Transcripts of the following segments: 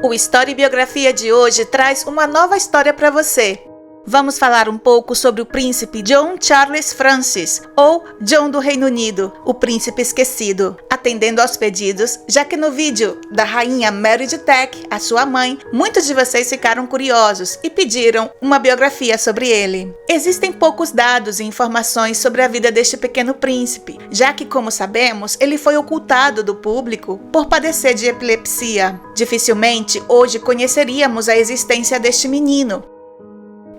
O História e Biografia de hoje traz uma nova história para você. Vamos falar um pouco sobre o príncipe John Charles Francis, ou John do Reino Unido, o príncipe esquecido, atendendo aos pedidos, já que no vídeo da rainha Mary de Teck, a sua mãe, muitos de vocês ficaram curiosos e pediram uma biografia sobre ele. Existem poucos dados e informações sobre a vida deste pequeno príncipe, já que, como sabemos, ele foi ocultado do público por padecer de epilepsia. Dificilmente hoje conheceríamos a existência deste menino.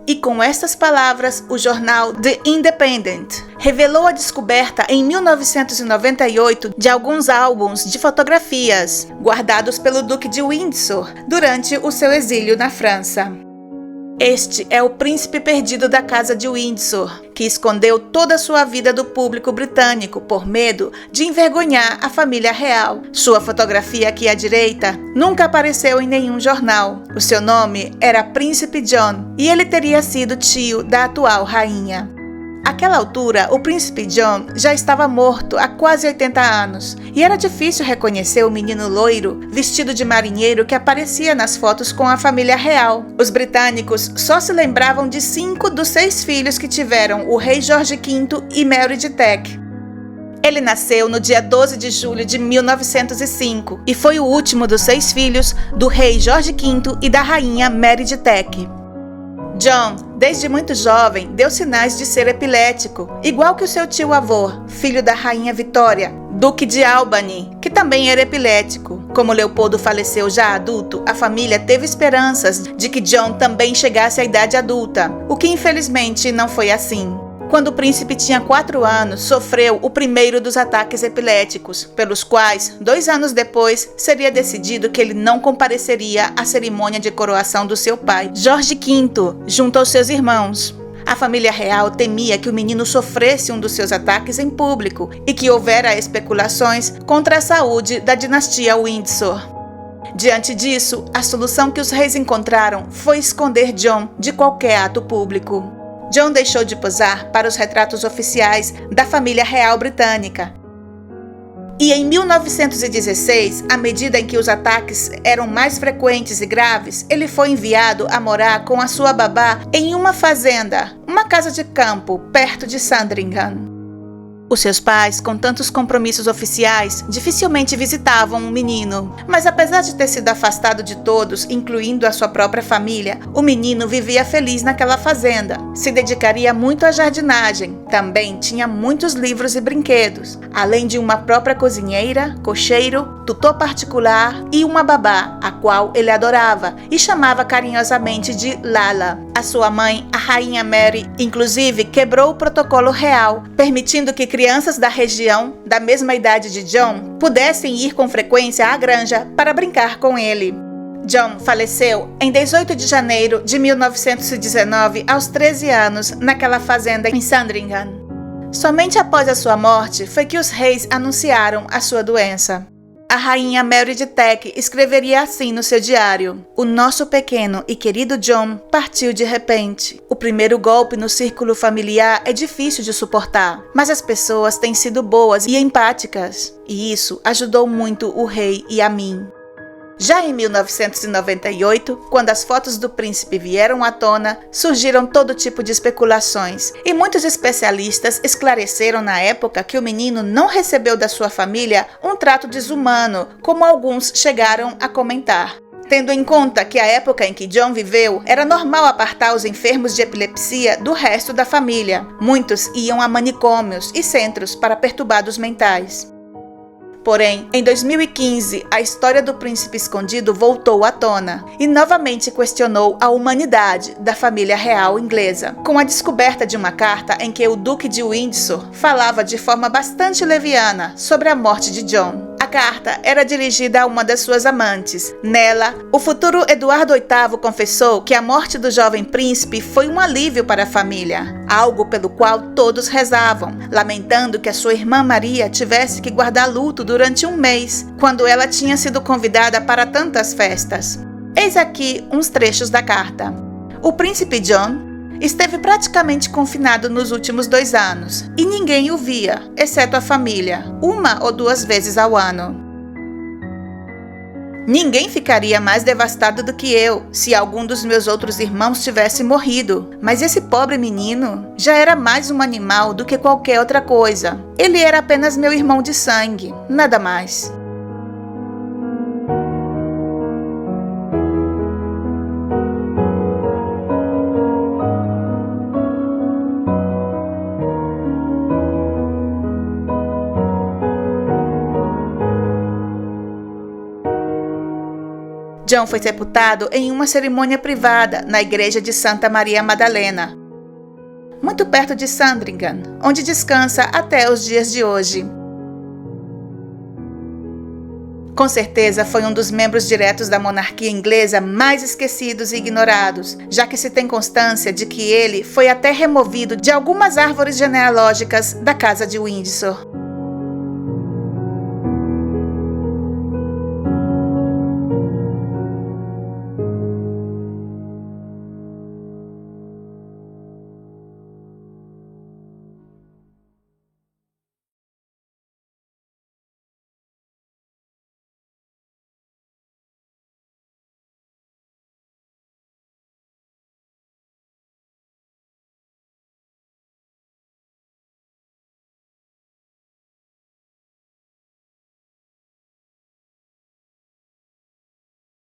E com estas palavras, o jornal The Independent revelou a descoberta em 1998 de alguns álbuns de fotografias guardados pelo Duque de Windsor durante o seu exílio na França. Este é o príncipe perdido da Casa de Windsor, que escondeu toda a sua vida do público britânico por medo de envergonhar a família real. Sua fotografia aqui à direita nunca apareceu em nenhum jornal. O seu nome era Príncipe John e ele teria sido tio da atual rainha. Àquela altura, o príncipe John já estava morto há quase 80 anos e era difícil reconhecer o menino loiro, vestido de marinheiro que aparecia nas fotos com a família real. Os britânicos só se lembravam de 5 dos 6 filhos que tiveram o rei Jorge V e Mary de Teck. Ele nasceu no dia 12 de julho de 1905 e foi o último dos 6 filhos do rei Jorge V e da rainha Mary de Teck. John, desde muito jovem, deu sinais de ser epilético, igual que o seu tio-avô, filho da rainha Vitória, Duque de Albany, que também era epilético. Como Leopoldo faleceu já adulto, a família teve esperanças de que John também chegasse à idade adulta, o que infelizmente não foi assim. Quando o príncipe tinha 4 anos, sofreu o primeiro dos ataques epiléticos, pelos quais, 2 anos depois, seria decidido que ele não compareceria à cerimônia de coroação do seu pai, Jorge V, junto aos seus irmãos. A família real temia que o menino sofresse um dos seus ataques em público e que houvera especulações contra a saúde da dinastia Windsor. Diante disso, a solução que os reis encontraram foi esconder John de qualquer ato público. John deixou de posar para os retratos oficiais da família real britânica. E em 1916, à medida em que os ataques eram mais frequentes e graves, ele foi enviado a morar com a sua babá em uma fazenda, uma casa de campo, perto de Sandringham. Os seus pais, com tantos compromissos oficiais, dificilmente visitavam o menino. Mas apesar de ter sido afastado de todos, incluindo a sua própria família, o menino vivia feliz naquela fazenda. Se dedicaria muito à jardinagem. Também tinha muitos livros e brinquedos, além de uma própria cozinheira, cocheiro, tutor particular e uma babá, a qual ele adorava e chamava carinhosamente de Lala. A sua mãe, a rainha Mary, inclusive quebrou o protocolo real, permitindo que crianças da região, da mesma idade de John, pudessem ir com frequência à granja para brincar com ele. John faleceu em 18 de janeiro de 1919, aos 13 anos, naquela fazenda em Sandringham. Somente após a sua morte foi que os reis anunciaram a sua doença. A rainha Mary de Teck escreveria assim no seu diário: "O nosso pequeno e querido John partiu de repente. O primeiro golpe no círculo familiar é difícil de suportar, mas as pessoas têm sido boas e empáticas, e isso ajudou muito o rei e a mim." Já em 1998, quando as fotos do príncipe vieram à tona, surgiram todo tipo de especulações, e muitos especialistas esclareceram na época que o menino não recebeu da sua família um trato desumano, como alguns chegaram a comentar. Tendo em conta que a época em que John viveu, era normal apartar os enfermos de epilepsia do resto da família. Muitos iam a manicômios e centros para perturbados mentais. Porém, em 2015, a história do príncipe escondido voltou à tona e novamente questionou a humanidade da família real inglesa, com a descoberta de uma carta em que o Duque de Windsor falava de forma bastante leviana sobre a morte de John. A carta era dirigida a uma das suas amantes. Nela, o futuro Eduardo VIII confessou que a morte do jovem príncipe foi um alívio para a família, algo pelo qual todos rezavam, lamentando que a sua irmã Maria tivesse que guardar luto durante um mês, quando ela tinha sido convidada para tantas festas. Eis aqui uns trechos da carta. O príncipe John esteve praticamente confinado nos últimos 2 anos e ninguém o via, exceto a família, 1 ou 2 vezes ao ano. Ninguém ficaria mais devastado do que eu se algum dos meus outros irmãos tivesse morrido. Mas esse pobre menino já era mais um animal do que qualquer outra coisa. Ele era apenas meu irmão de sangue, nada mais. John foi sepultado em uma cerimônia privada na igreja de Santa Maria Madalena, muito perto de Sandringham, onde descansa até os dias de hoje. Com certeza foi um dos membros diretos da monarquia inglesa mais esquecidos e ignorados, já que se tem constância de que ele foi até removido de algumas árvores genealógicas da casa de Windsor.